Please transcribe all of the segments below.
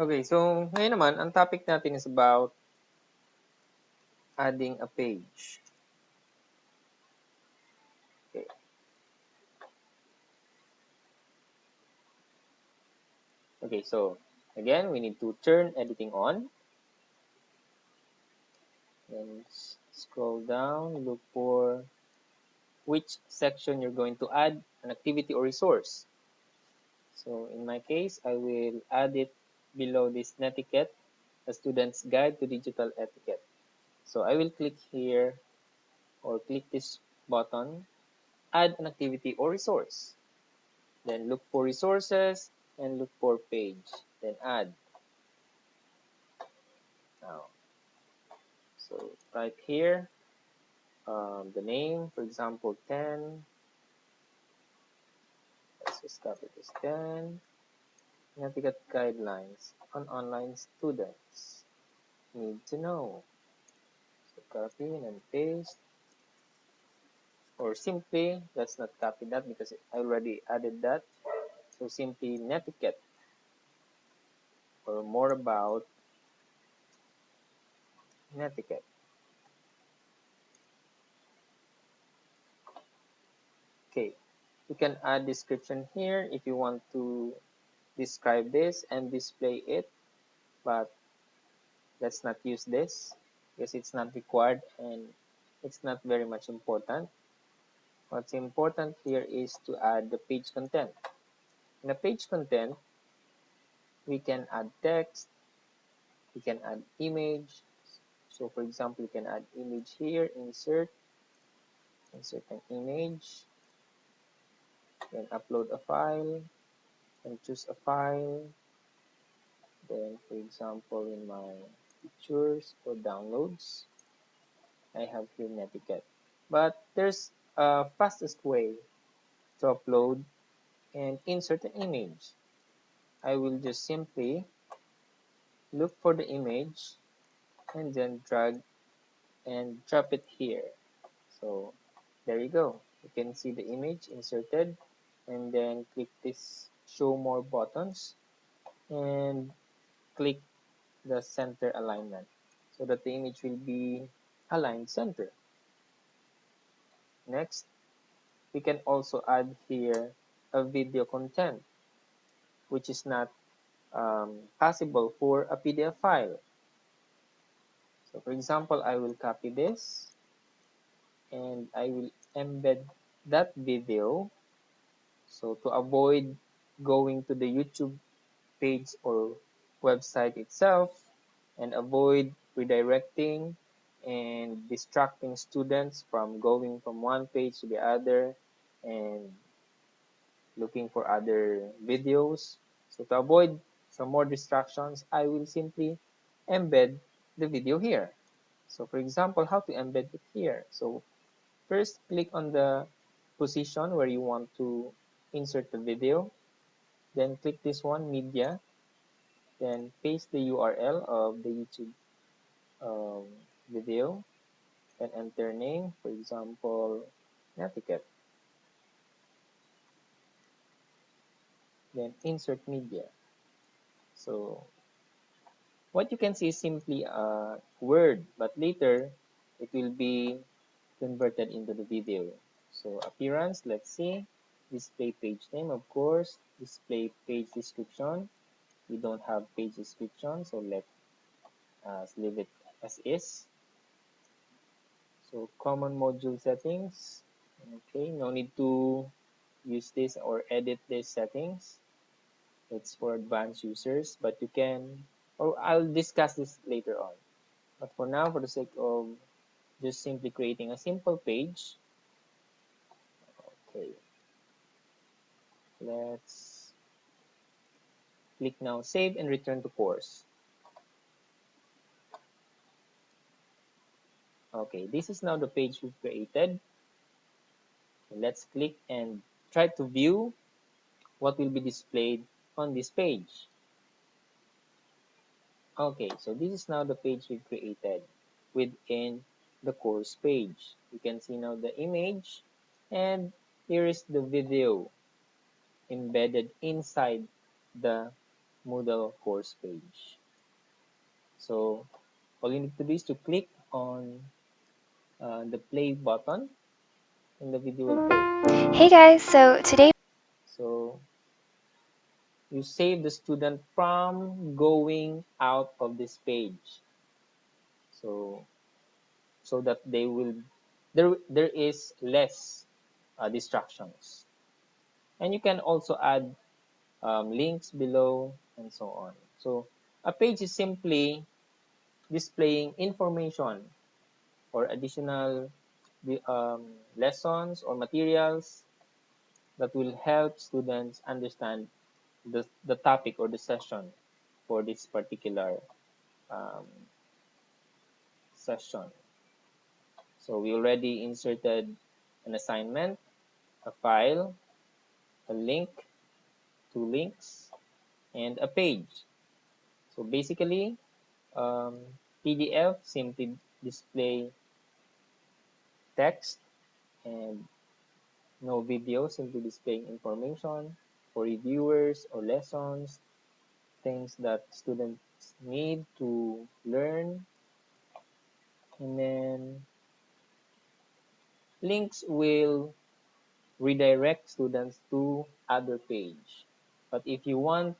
Okay, so ngayon naman, ang topic natin is about adding a page. Okay. Okay, so again, we need to turn editing on. Then scroll down, look for which section you're going to add an activity or resource. So in my case, I will add it below this netiquette, a student's guide to digital etiquette. So I will click here or click this button, add an activity or resource. Then look for resources and look for page. Then add. Now, so right here, the name, for example, 10. Let's just copy this 10. Navigate guidelines on online students need to know. So copy and paste. Or simply, let's not copy that because I already added that. So simply netiquette or more about netiquette. Okay, you can add description here if you want to describe this and display it, but let's not use this because it's not required and it's not very much important. What's important here is to add the page content. In the page content, we can add text, we can add image. So for example, you can add image here, insert an image, then upload a file, and choose a file. Then for example, in my pictures or downloads, I have here netiquette. But there's a fastest way to upload and insert an image. I will just simply look for the image and then drag and drop it here. So there you go. You can see the image inserted and then click this show more buttons and click the center alignment so that the image will be aligned center. Next, we can also add here a video content which is not possible for a PDF file. So for example, I will copy this and I will embed that video. So to avoid going to the YouTube page or website itself and avoid redirecting and distracting students from going from one page to the other and looking for other videos. So to avoid some more distractions, I will simply embed the video here. So for example, how to embed it here. So first, click on the position where you want to insert the video. Then click this one, media. Then paste the URL of the YouTube um, video. Then enter name, for example, netiquette. Then insert media. So what you can see is simply a word, but later it will be converted into the video. So appearance, let's see. Display page name, of course. Display page description. We don't have page description, so let's leave it as is. So common module settings. Okay, no need to use this or edit these settings. It's for advanced users, but you can, or I'll discuss this later on. But for now, for the sake of just simply creating a simple page, okay, let's click now save and return to course. Okay, this is now the page we've created. Let's click and try to view what will be displayed on this page. Okay, so this is now the page we created within the course page. You can see now the image and here is the video embedded inside the Moodle course page. So all you need to do is to click on the play button and the video will play. Hey guys, so today So you save the student from going out of this page. So that they will there is less distractions. And you can also add links below and so on. So a page is simply displaying information or additional lessons or materials that will help students understand the topic or the session for this particular um, session. So we already inserted an assignment, a file, a link, two links, and a page. So basically, PDF simply display text and no video, simply displaying information for reviewers or lessons, things that students need to learn. And then links will redirect students to other page. But if you want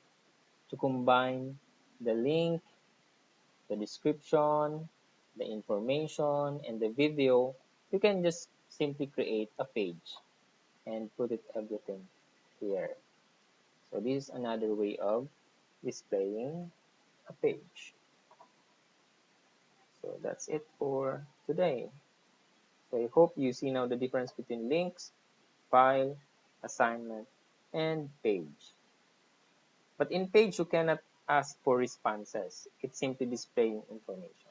to combine the link, the description, the information, and the video, you can just simply create a page and put it everything here. So this is another way of displaying a page. So that's it for today. So I hope you see now the difference between links, file, assignment, and page. But in page, you cannot ask for responses. It's simply displaying information.